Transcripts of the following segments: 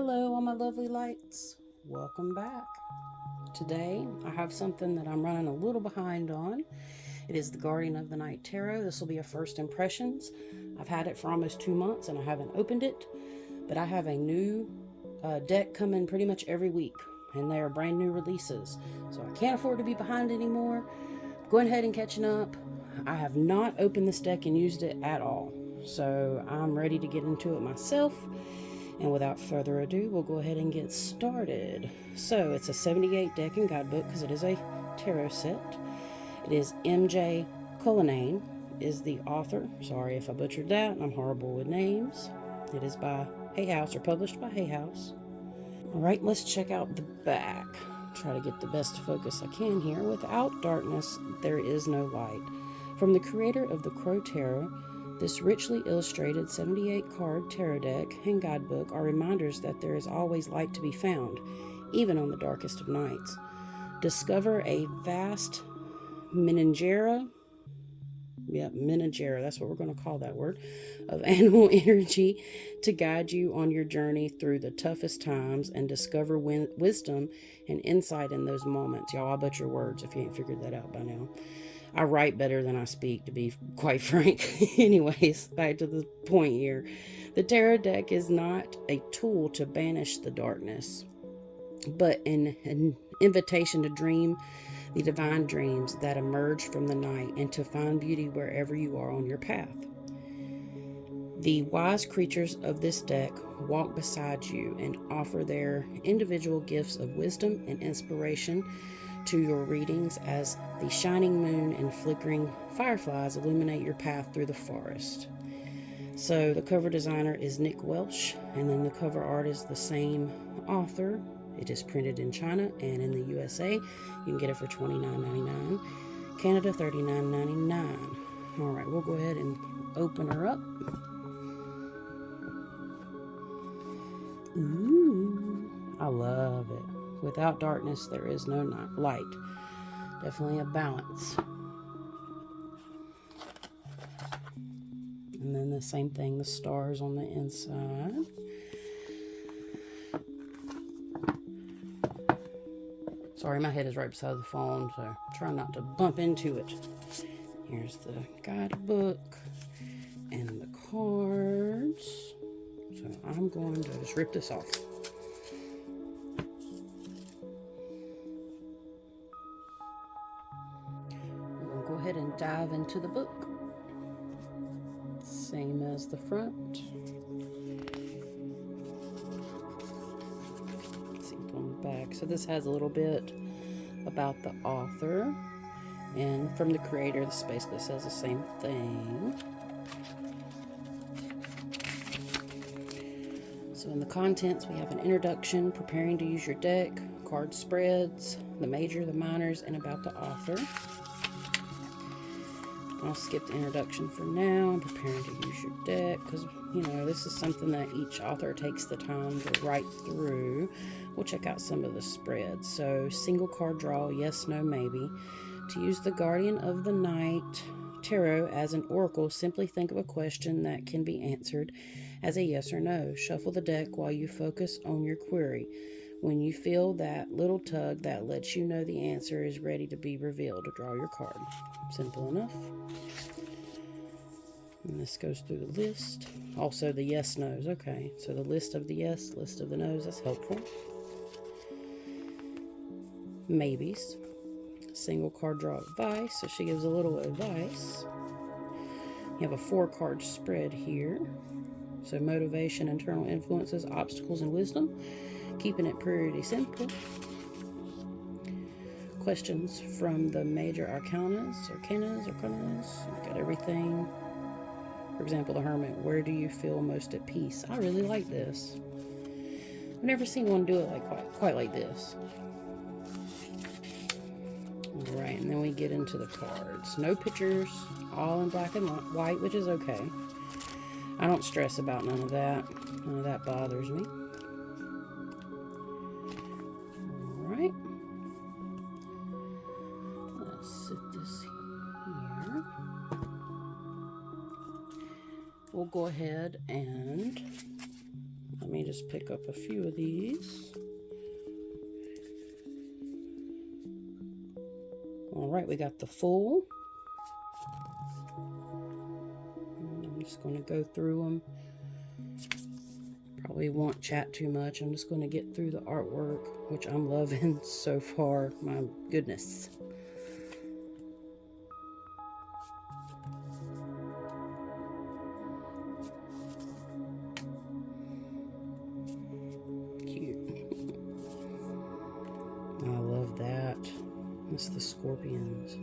Hello, all my lovely lights. Welcome back. Today, I have something that I'm running a little behind on. It is the Guardian of the Night Tarot. This will be a first impressions. I've had it for almost 2 months and I haven't opened it, but I have a new deck coming pretty much every week, and they are brand new releases. So I can't afford to be behind anymore. Going ahead and catching up. I have not opened this deck and used it at all, so I'm ready to get into it myself. And without further ado, we'll go ahead and get started. So it's a 78 deck and guidebook because it is a tarot set. It is M.J. Cullinane is the author. Sorry if I butchered that. I'm horrible with names. It is by Hay House, or published by Hay House. All right, let's check out the back. Try to get the best focus I can here. Without darkness, there is no light. From the creator of the Crow Tarot, this richly illustrated 78-card tarot deck and guidebook are reminders that there is always light to be found, even on the darkest of nights. Discover a vast meningera, that's what we're going to call that word, of animal energy to guide you on your journey through the toughest times, and discover wisdom and insight in those moments. Y'all, I butcher words if you ain't figured that out by now. I write better than I speak, to be quite frank. Anyways, back to the point here. The tarot deck is not a tool to banish the darkness, but an invitation to dream the divine dreams that emerge from the night, and to find beauty wherever you are on your path. The wise creatures of this deck walk beside you and offer their individual gifts of wisdom and inspiration to your readings as the shining moon and flickering fireflies illuminate your path through the forest. So the cover designer is Nick Welsh, and then the cover art is the same author. It is printed in China, and in the USA, you can get it for $29.99. Canada, $39.99. All right, we'll go ahead and open her up. Ooh, I love it. Without darkness, there is no light. Definitely a balance. And then the same thing, the stars on the inside. Sorry, my head is right beside the phone, so try not to bump into it. Here's the guidebook and the cards. So I'm going to just rip this off. We'll go ahead and dive into the book. Same as the front. On the back. So this has a little bit about the author, and from the creator, this basically says the same thing. So in the contents, we have an introduction, preparing to use your deck, card spreads, the major, the minors, and about the author. I'll skip the introduction for now. I'm preparing to use your deck because, this is something that each author takes the time to write through. We'll check out some of the spreads. So, single card draw, yes, no, maybe. To use the Guardian of the Night Tarot as an oracle, simply think of a question that can be answered as a yes or no. Shuffle the deck while you focus on your query. When you feel that little tug that lets you know the answer is ready to be revealed, draw your card. Simple enough. And this goes through the list. Also the yes, no's. Okay, so the list of the yes, list of the no's. That's helpful. Maybes. Single card draw advice. So she gives a little advice. You have a 4-card spread here. So motivation, internal influences, obstacles, and wisdom. Keeping it pretty simple. Questions from the major arcanas. We've got everything. For example, the Hermit. Where do you feel most at peace? I really like this. I've never seen one do it quite like this. All right, and then we get into the cards. No pictures, all in black and white, which is okay. I don't stress about none of that. None of that bothers me. All right. Let's sit this here. We'll go ahead and let me me just pick up a few of these. All right, we got the full. I'm just going to go through them. Probably won't chat too much. I'm just going to get through the artwork, which I'm loving so far. My goodness. Cute. I love that. It's the scorpions.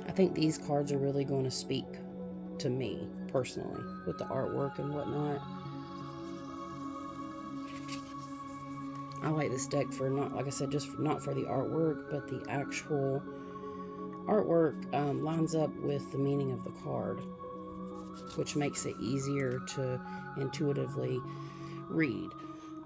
I think these cards are really going to speak to me personally with the artwork and whatnot. I like this deck for not, like I said, just not for the artwork, but the actual artwork lines up with the meaning of the card, which makes it easier to intuitively read.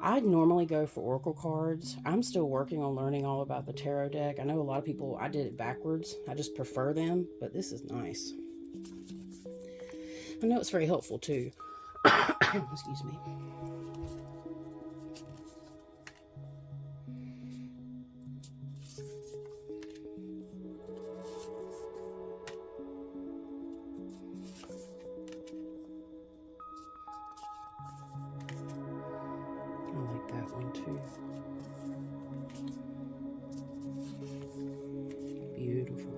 I normally go for oracle cards. I'm still working on learning all about the tarot deck. I know a lot of people, I did it backwards. I just prefer them, but this is nice. I know it's very helpful too. Excuse me. That one too. Beautiful.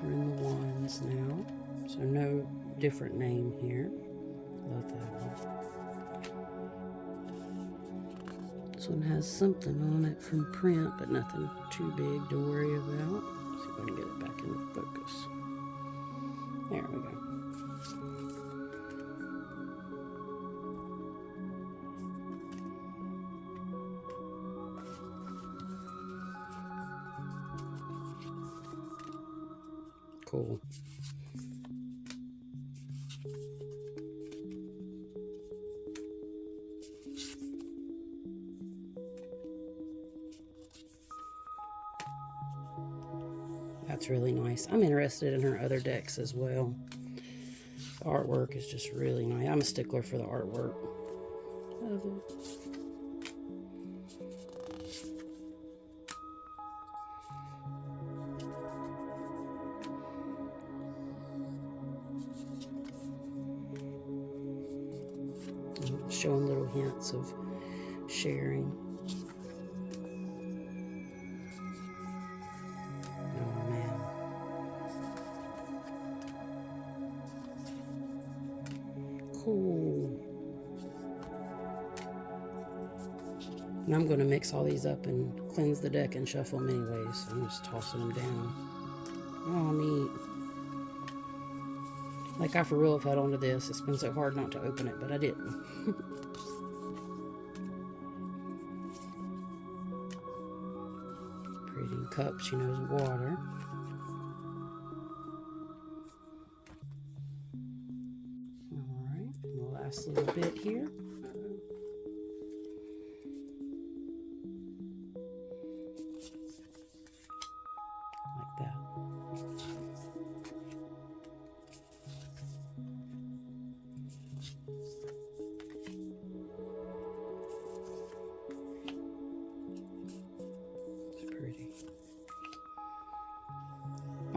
We're in the wands now, so no different name here. Love that one. This one has something on it from print, but nothing too big to worry about. Let's see if I can get it back into focus. There we go. Cool. That's really nice. I'm interested in her other decks as well. The artwork is just really nice. I'm a stickler for the artwork. Love it. Showing little hints of sharing. Oh man. Cool. And I'm going to mix all these up and cleanse the deck and shuffle them anyways. So I'm just tossing them down. Oh, neat. Like I for real have held onto this. It's been so hard not to open it, but I didn't. Pretty cup, she knows water. Alright, the last little bit here. Like that.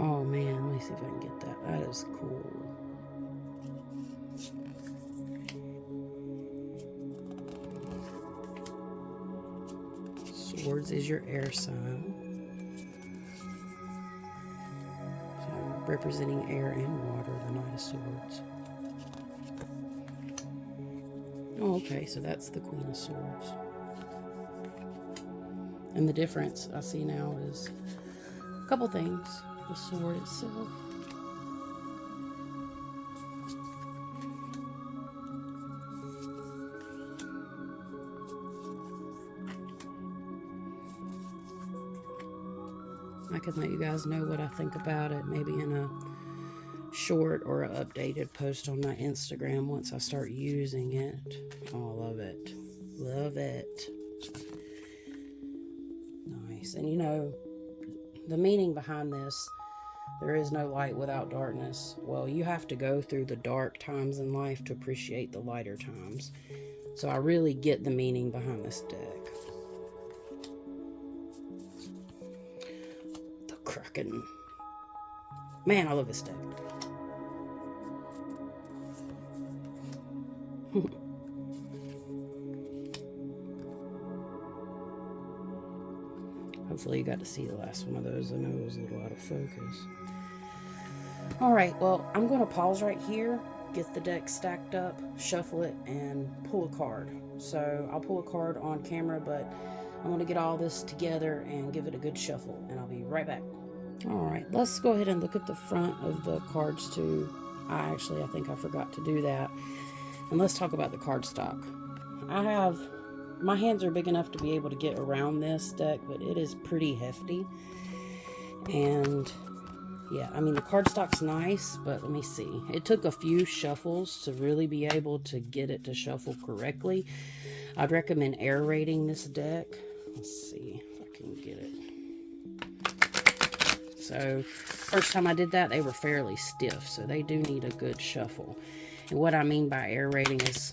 Oh man, let me see if I can get that. That is cool. Swords is your air sign. So representing air and water, the Knight of Swords. Oh, okay, so that's the Queen of Swords. And the difference I see now is a couple things. The sword itself. I can let you guys know what I think about it, maybe in a short or an updated post on my Instagram once I start using it. Oh, love it. Love it. Nice. And you know, the meaning behind this, there is no light without darkness. Well, you have to go through the dark times in life to appreciate the lighter times. So I really get the meaning behind this deck. The Kraken. Man, I love this deck. Hopefully you got to see the last one of those. I know it was a little out of focus. Alright, well, I'm going to pause right here, get the deck stacked up, shuffle it, and pull a card. So I'll pull a card on camera, but I'm going to get all this together and give it a good shuffle, and I'll be right back. Alright, let's go ahead and look at the front of the cards too. I think I forgot to do that. And let's talk about the cardstock. My hands are big enough to be able to get around this deck, but it is pretty hefty. And yeah, I mean, the cardstock's nice, but let me see. It took a few shuffles to really be able to get it to shuffle correctly. I'd recommend aerating this deck. Let's see if I can get it. So, first time I did that, they were fairly stiff, so they do need a good shuffle. And what I mean by aerating is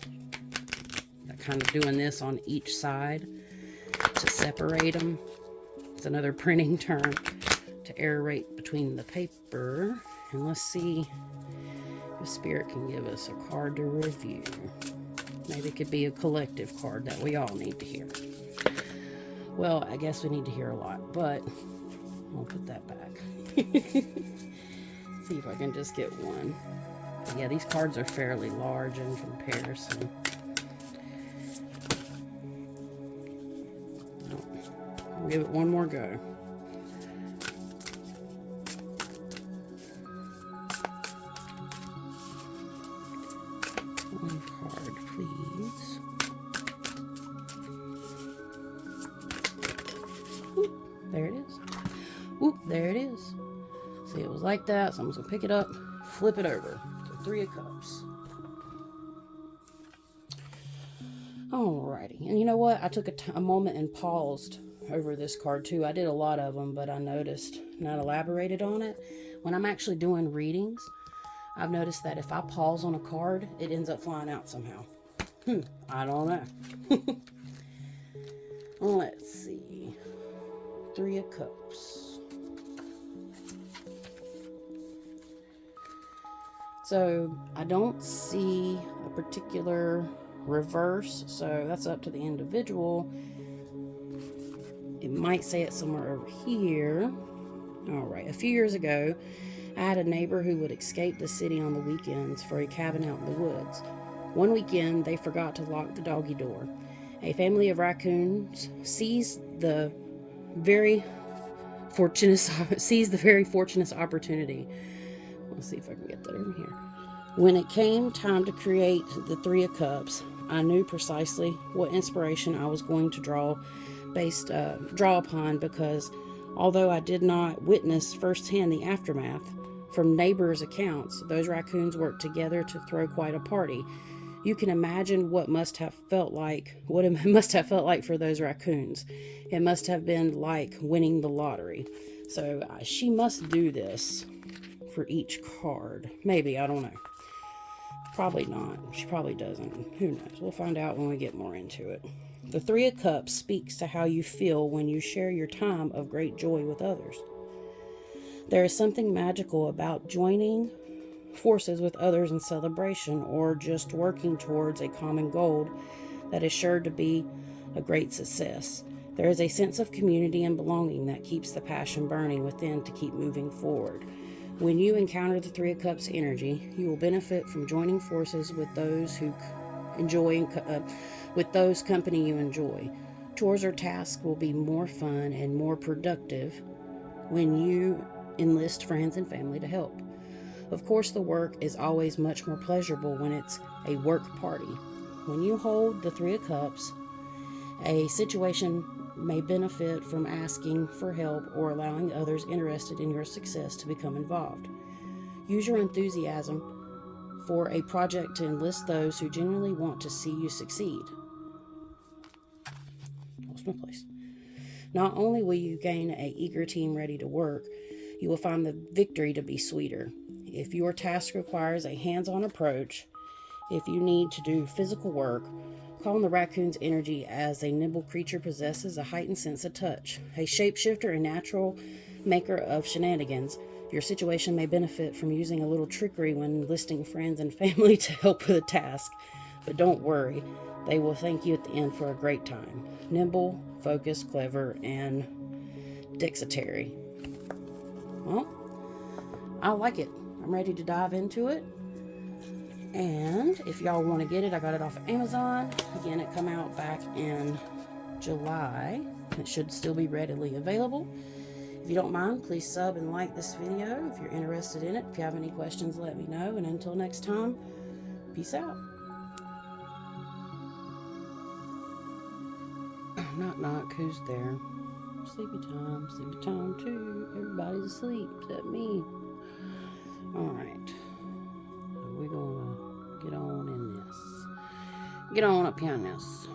kind of doing this on each side to separate them. It's another printing term, to aerate between the paper. And let's see if Spirit can give us a card to review. Maybe it could be a collective card that we all need to hear. Well, I guess we need to hear a lot, but I'll put that back. See if I can just get one. But yeah, these cards are fairly large in comparison. I'll give it one more go. One card, please. Oop, there it is. Oop, there it is. See, it was like that, so I'm just going to pick it up, flip it over. So 3 of Cups. Alrighty, and you know what? I took a moment and paused over this card too. I did a lot of them, but I noticed, and I elaborated on it, when I'm actually doing readings, I've noticed that if I pause on a card, it ends up flying out somehow. I don't know. Let's see. 3 of Cups. So I don't see a particular reverse, so that's up to the individual. It might say it somewhere over here. Alright, a few years ago, I had a neighbor who would escape the city on the weekends for a cabin out in the woods. One weekend, they forgot to lock the doggy door. A family of raccoons seized the very fortunate opportunity. Let's see if I can get that over here. When it came time to create the 3 of Cups, I knew precisely what inspiration I was going to draw upon, because although I did not witness firsthand the aftermath, from neighbors' accounts, those raccoons worked together to throw quite a party. You can imagine what it must have felt like for those raccoons. It must have been like winning the lottery. So she must do this for each card. Maybe, I don't know. Probably not. She probably doesn't. Who knows? We'll find out when we get more into it. The 3 of Cups speaks to how you feel when you share your time of great joy with others. There is something magical about joining forces with others in celebration, or just working towards a common goal that is sure to be a great success. There is a sense of community and belonging that keeps the passion burning within to keep moving forward. When you encounter the 3 of Cups energy, you will benefit from joining forces with those who with company you enjoy. Chores or tasks will be more fun and more productive when you enlist friends and family to help. Of course, the work is always much more pleasurable when it's a work party. When you hold the 3 of Cups, a situation may benefit from asking for help or allowing others interested in your success to become involved. Use your enthusiasm for a project to enlist those who genuinely want to see you succeed. Lost my place. Not only will you gain an eager team ready to work, you will find the victory to be sweeter. If your task requires a hands-on approach, if you need to do physical work, call on the raccoon's energy, as a nimble creature possesses a heightened sense of touch. A shapeshifter and natural maker of shenanigans, your situation may benefit from using a little trickery when enlisting friends and family to help with a task. But don't worry, they will thank you at the end for a great time. Nimble, focused, clever, and dexterous. Well, I like it. I'm ready to dive into it. And if y'all want to get it, I got it off of Amazon. Again, it come out back in July. It should still be readily available. If you don't mind, please sub and like this video if you're interested in it. If you have any questions, let me know. And until next time, peace out. Knock knock, who's there? Sleepy time too. Everybody's asleep except me. Alright. So we're gonna get on in this. Get on up here in this.